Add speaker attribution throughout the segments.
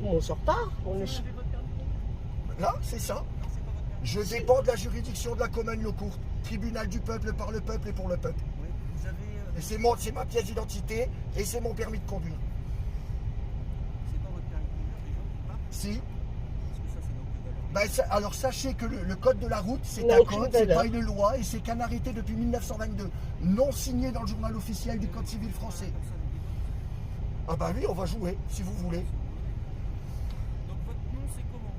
Speaker 1: On sort pas. On est...
Speaker 2: Là, c'est ça. Je dépends de la juridiction de la commune locale, tribunal du peuple, par le peuple et pour le peuple.
Speaker 3: Oui, vous avez...
Speaker 2: Et c'est ma pièce d'identité et c'est mon permis de conduire.
Speaker 3: C'est pas votre permis de conduire déjà, pas?
Speaker 2: Si.
Speaker 3: Parce que ça, c'est nos valeurs.
Speaker 2: Ben, alors sachez que le code de la route, c'est
Speaker 1: n'a
Speaker 2: un
Speaker 1: aucune
Speaker 2: code, c'est
Speaker 1: valeur.
Speaker 2: pas une loi et c'est qu'un arrêté depuis 1922, non signé dans le journal officiel du Code civil français.
Speaker 3: Comme ça, n'oubliez pas.
Speaker 2: Ah bah oui, on va jouer, si vous voulez.
Speaker 3: Donc votre nom, c'est comment?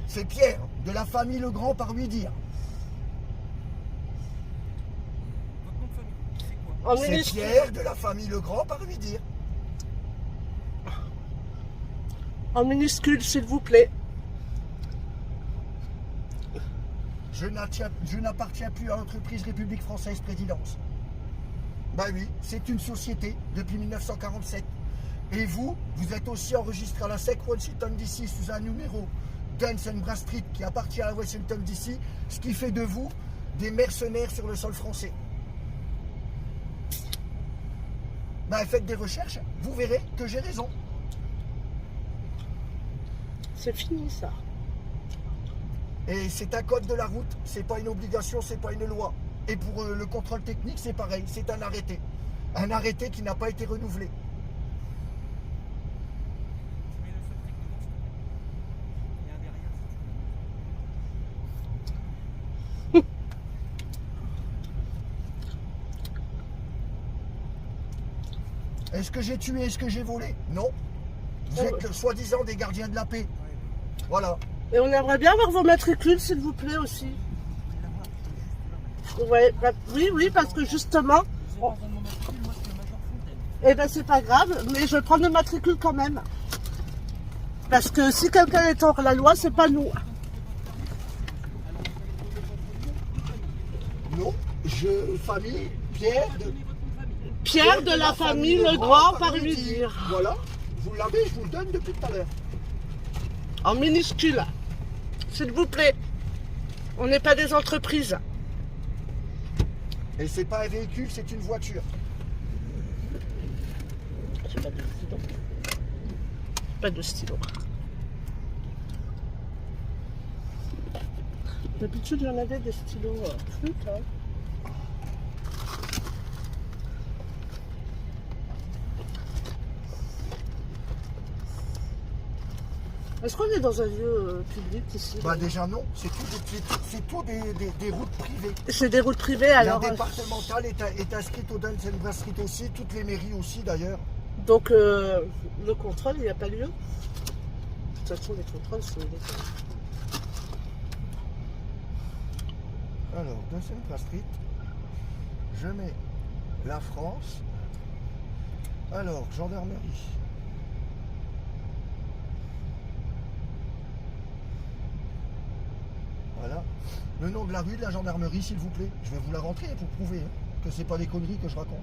Speaker 2: C'est Pierre, de la famille Legrand par lui dire.
Speaker 3: Votre nom de famille, c'est quoi?
Speaker 1: En
Speaker 2: C'est
Speaker 1: minuscule.
Speaker 2: Pierre, de la famille Legrand par lui dire.
Speaker 1: En minuscule, s'il vous plaît.
Speaker 2: Je n'appartiens plus à l'entreprise République Française Présidence. Bah oui, c'est une société depuis 1947. Et vous êtes aussi enregistré à la SEC Washington DC sous un numéro Dun & Bradstreet qui appartient à Washington DC, ce qui fait de vous des mercenaires sur le sol français. Bah faites des recherches, vous verrez que j'ai raison.
Speaker 1: C'est fini ça.
Speaker 2: Et c'est un code de la route, c'est pas une obligation, c'est pas une loi. Et pour le contrôle technique, c'est pareil, c'est un arrêté. Un arrêté qui n'a pas été renouvelé.
Speaker 3: Tu mets le seul truc devant, s'il te plaît. Il y a un derrière, si tu veux.
Speaker 2: Est-ce que j'ai tué, est-ce que j'ai volé? Non. Vous êtes soi-disant des gardiens de la paix. Voilà.
Speaker 1: Et on aimerait bien avoir vos matricules, s'il vous plaît, aussi. Ouais, bah, oui, parce que justement,
Speaker 3: Vous avez besoin de mon matricule, moi c'est le Major Fontaine.
Speaker 1: eh ben c'est pas grave, mais je vais prendre le matricule quand même. Parce que si quelqu'un est hors la loi, c'est pas nous.
Speaker 2: Non. Famille, Pierre de...
Speaker 1: Pierre de la famille Legrand par lui dire.
Speaker 2: Voilà. Vous l'avez, je vous le donne depuis tout à l'heure.
Speaker 1: En minuscule, s'il vous plaît. On n'est pas des entreprises.
Speaker 2: Et c'est pas un véhicule, c'est une voiture.
Speaker 1: J'ai pas de stylo. Pas de stylo. D'habitude, j'en avais des stylos flûte, hein. Est-ce qu'on est dans un lieu public ici?
Speaker 2: Bah déjà non, c'est tout des routes privées.
Speaker 1: C'est des routes privées,
Speaker 2: La
Speaker 1: alors.
Speaker 2: départementale est inscrite au Dun & Bradstreet aussi, toutes les mairies aussi d'ailleurs.
Speaker 1: Donc, le contrôle, il n'y a pas lieu. De toute façon, les contrôles, c'est illégal.
Speaker 2: Alors, Dun & Bradstreet, je mets la France. Alors, gendarmerie. Voilà. Le nom de la rue de la gendarmerie, s'il vous plaît. Je vais vous la rentrer pour prouver hein, que c'est pas des conneries que je raconte.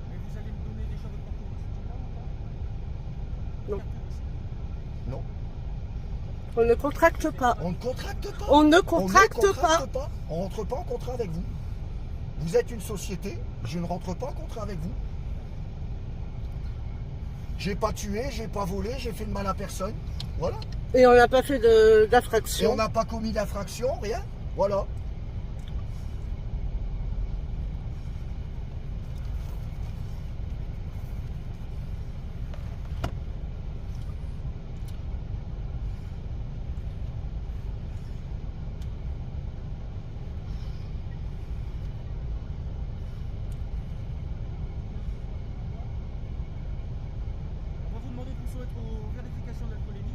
Speaker 3: Mais vous allez me donner déjà votre carte d'identité ou pas?
Speaker 1: Non.
Speaker 2: Non.
Speaker 1: On ne contracte pas.
Speaker 2: On ne contracte pas.
Speaker 1: On ne
Speaker 2: On
Speaker 1: contracte
Speaker 2: ne
Speaker 1: pas.
Speaker 2: contracte pas. On ne rentre pas en contrat avec vous. Vous êtes une société, je ne rentre pas en contrat avec vous. J'ai pas tué, j'ai pas volé, j'ai fait de mal à personne. Voilà.
Speaker 1: Et on n'a pas fait
Speaker 2: Et
Speaker 1: d'infraction.
Speaker 2: on n'a pas commis d'infraction, rien. Voilà.
Speaker 3: On va vous demander de soumettre aux vérifications d'alcoolémie.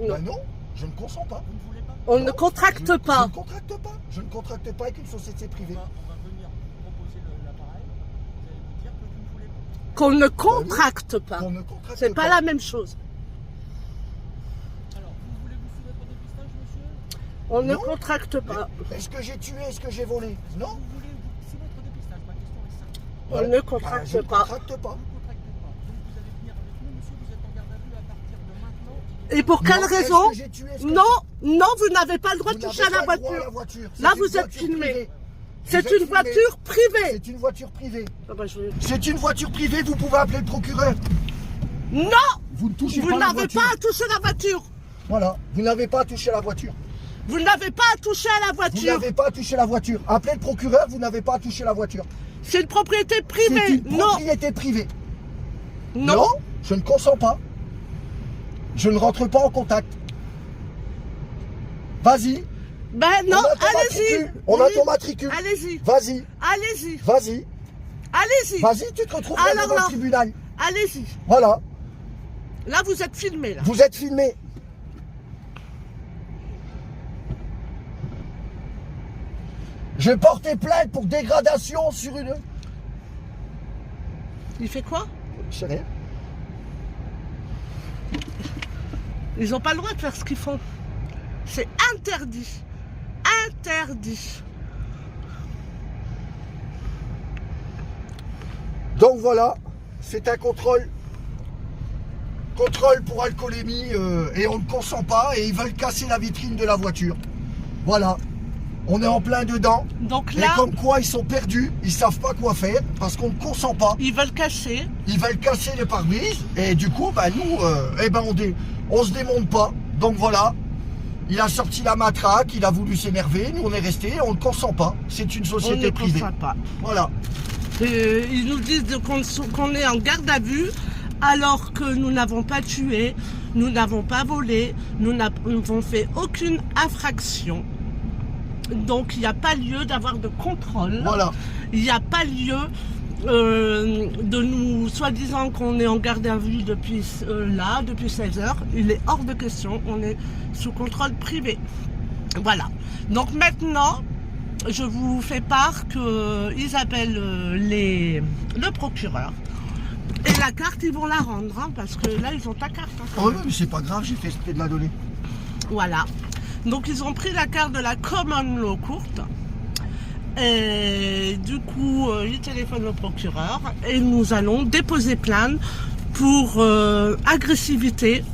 Speaker 1: Non.
Speaker 2: Ben non, je ne consens pas.
Speaker 3: Vous ne voulez pas?
Speaker 1: On ne
Speaker 2: Non,
Speaker 1: contracte
Speaker 2: Je
Speaker 1: pas.
Speaker 2: ne contracte pas. Je ne contracte pas avec une société privée.
Speaker 3: On va venir vous proposer l'appareil. Vous allez nous dire que vous ne voulez pas.
Speaker 1: Qu'on ne contracte pas.
Speaker 2: Qu'on ne contracte
Speaker 1: C'est pas la même chose.
Speaker 3: Alors, vous voulez vous soumettre au dépistage, monsieur?
Speaker 1: On ne
Speaker 2: Non.
Speaker 1: contracte pas.
Speaker 2: Est-ce que j'ai tué, est-ce que j'ai volé? Non.
Speaker 3: Vous voulez vous soumettre au dépistage? Ma question est simple.
Speaker 1: On
Speaker 2: Voilà.
Speaker 1: ne
Speaker 2: Ah,
Speaker 1: contracte
Speaker 2: je ne
Speaker 1: pas.
Speaker 2: contracte pas.
Speaker 3: Vous ne contractez pas. Donc vous allez venir avec nous, monsieur. Vous êtes en garde à vue à partir de maintenant.
Speaker 1: Et pour quelle
Speaker 2: Non,
Speaker 1: raison?
Speaker 2: est-ce que j'ai tué, est-ce que
Speaker 1: Non, non, vous n'avez pas le droit
Speaker 2: Vous
Speaker 1: de toucher
Speaker 2: n'avez
Speaker 1: à la
Speaker 2: pas le droit à
Speaker 1: voiture.
Speaker 2: C'est
Speaker 1: Là,
Speaker 2: une
Speaker 1: vous êtes
Speaker 2: voiture
Speaker 1: filmé.
Speaker 2: privée.
Speaker 1: C'est
Speaker 2: Vous êtes
Speaker 1: une
Speaker 2: filmé.
Speaker 1: voiture privée.
Speaker 2: C'est une voiture privée.
Speaker 1: Ah bah, je vais-
Speaker 2: C'est une voiture privée, vous pouvez appeler le procureur.
Speaker 1: Non,
Speaker 2: vous ne touchez
Speaker 1: Vous
Speaker 2: pas la
Speaker 1: n'avez
Speaker 2: voiture.
Speaker 1: pas à toucher la voiture.
Speaker 2: Voilà, vous n'avez pas à toucher la voiture.
Speaker 1: Vous n'avez pas à toucher à la
Speaker 2: Vous
Speaker 1: voiture.
Speaker 2: n'avez pas à toucher la voiture. Appelez le procureur, vous n'avez pas à toucher la voiture.
Speaker 1: C'est une propriété
Speaker 2: C'est
Speaker 1: privée.
Speaker 2: une
Speaker 1: Non.
Speaker 2: propriété privée.
Speaker 1: Non.
Speaker 2: Je ne consens pas. Je ne rentre pas en contact. Vas-y.
Speaker 1: Ben non,
Speaker 2: On a ton
Speaker 1: allez-y.
Speaker 2: matricule. On a
Speaker 1: Oui.
Speaker 2: ton matricule.
Speaker 1: Allez-y.
Speaker 2: Vas-y.
Speaker 1: Allez-y.
Speaker 2: Vas-y.
Speaker 1: Allez-y.
Speaker 2: Vas-y, tu te retrouves
Speaker 1: Alors
Speaker 2: devant
Speaker 1: là.
Speaker 2: le tribunal.
Speaker 1: Allez-y.
Speaker 2: Voilà.
Speaker 1: Là, vous êtes filmé, là.
Speaker 2: Vous êtes filmé. Je portais plainte pour dégradation sur une...
Speaker 1: Il fait quoi?
Speaker 2: Je sais rien.
Speaker 1: Ils n'ont pas le droit de faire ce qu'ils font. C'est interdit. Interdit.
Speaker 2: Donc voilà, c'est un contrôle. Contrôle pour alcoolémie et on ne consent pas et ils veulent casser la vitrine de la voiture. Voilà. On est en plein dedans.
Speaker 1: Donc
Speaker 2: Et
Speaker 1: là,
Speaker 2: comme quoi ils sont perdus, ils savent pas quoi faire parce qu'on ne consent pas.
Speaker 1: ils veulent cacher.
Speaker 2: Ils veulent casser les pare-brises et du coup, bah, nous, on se démonte pas. Donc voilà, il a sorti la matraque, il a voulu s'énerver, nous on est restés, on ne consent pas. C'est une
Speaker 1: On
Speaker 2: société
Speaker 1: ne
Speaker 2: privée.
Speaker 1: consent pas.
Speaker 2: Voilà.
Speaker 1: Ils nous disent qu'on est en garde à vue alors que nous n'avons pas tué, nous n'avons pas volé, nous n'avons fait aucune infraction. Donc il n'y a pas lieu d'avoir de contrôle.
Speaker 2: Voilà.
Speaker 1: Il n'y a pas lieu de nous, soi-disant qu'on est en garde à vue depuis depuis 16 heures. Il est hors de question, on est sous contrôle privé. Voilà. Donc maintenant, je vous fais part qu'ils appellent le procureur. Et la carte, ils vont la rendre, hein, parce que là, ils ont ta carte. Hein, quand
Speaker 2: Oh,
Speaker 1: même.
Speaker 2: mais c'est pas grave, j'ai fait exprès de la donner.
Speaker 1: Voilà. Donc, ils ont pris la carte de la Common Law Court. Et du coup, ils téléphonent au procureur. Et nous allons déposer plainte pour agressivité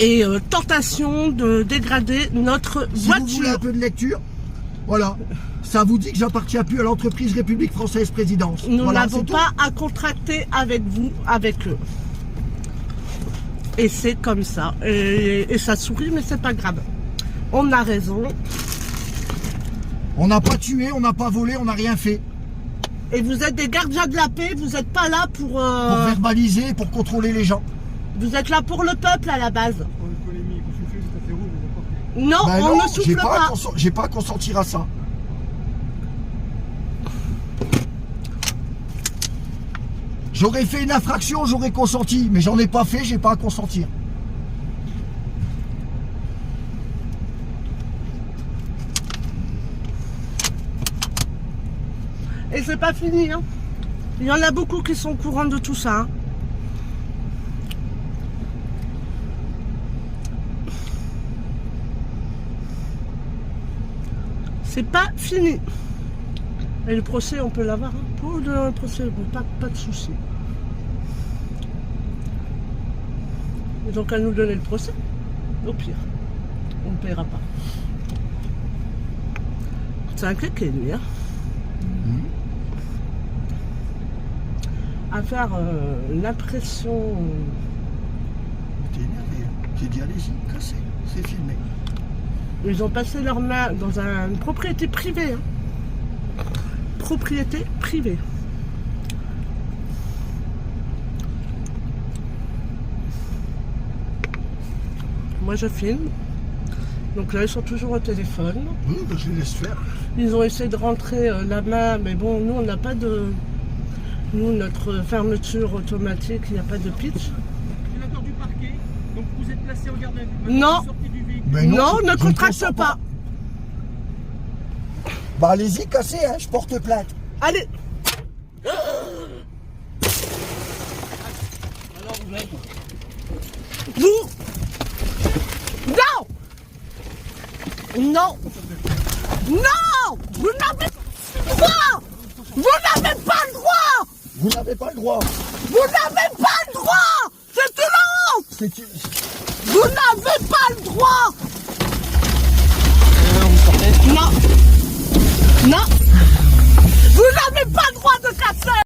Speaker 1: et tentation de dégrader notre
Speaker 2: Si vous voulez
Speaker 1: voiture.
Speaker 2: un peu de lecture, voilà. Ça vous dit que j'appartiens plus à l'entreprise République Française Présidence.
Speaker 1: Nous
Speaker 2: Voilà,
Speaker 1: n'avons
Speaker 2: c'est tout.
Speaker 1: pas à contracter avec vous, avec eux. Et c'est comme ça. Et ça sourit, mais c'est pas grave. On a raison.
Speaker 2: On n'a pas tué, on n'a pas volé, on n'a rien fait.
Speaker 1: Et vous êtes des gardiens de la paix, vous n'êtes pas là pour...
Speaker 2: Pour verbaliser, pour contrôler les gens.
Speaker 1: Vous êtes là pour le peuple à la base.
Speaker 3: Pour une polémique, vous soufflez, vous tapez rouge, vous n'avez pas fait.
Speaker 1: Non,
Speaker 2: Ben
Speaker 1: on
Speaker 2: non,
Speaker 1: ne souffle pas.
Speaker 2: j'ai pas à consentir à ça. J'aurais fait une infraction, j'aurais consenti, mais j'en ai pas fait, j'ai pas à consentir.
Speaker 1: Et c'est pas fini. Hein. Il y en a beaucoup qui sont au courant de tout ça. Hein. C'est pas fini. Et le procès, on peut l'avoir. Hein. Pour le procès, bon, pas de souci. Ils ont qu'à nous donner le procès. Au pire, on ne paiera pas. C'est un kéké, lui. Hein. À faire l'impression.
Speaker 2: T'es énervé. J'ai dit allez-y, cassez, c'est filmé.
Speaker 1: Ils ont passé leurs mains dans une propriété privée. Hein. Propriété privée. Moi je filme. Donc là ils sont toujours au téléphone.
Speaker 2: Oui, ben, je les laisse faire.
Speaker 1: Ils ont essayé de rentrer la main, mais bon, nous on n'a pas de... Nous, notre fermeture automatique, il n'y a pas de pitch.
Speaker 3: J'ai l'accord du parquet, donc vous êtes placé en garde à vue.
Speaker 1: Non.
Speaker 3: Vous sortez du véhicule.
Speaker 2: Ben
Speaker 1: Non,
Speaker 2: je
Speaker 1: ne contracte
Speaker 2: consens
Speaker 1: pas.
Speaker 2: Bah allez-y, cassez, hein, je porte plainte.
Speaker 1: Allez. Vous. Non. Non. Non. Vous n'avez pas le droit. Vous n'avez pas le droit.
Speaker 2: Vous n'avez pas le droit.
Speaker 1: Vous n'avez pas le droit. C'est une honte.
Speaker 2: C'est une...
Speaker 1: Vous n'avez pas le droit. Non. Non. Vous n'avez pas le droit de casser.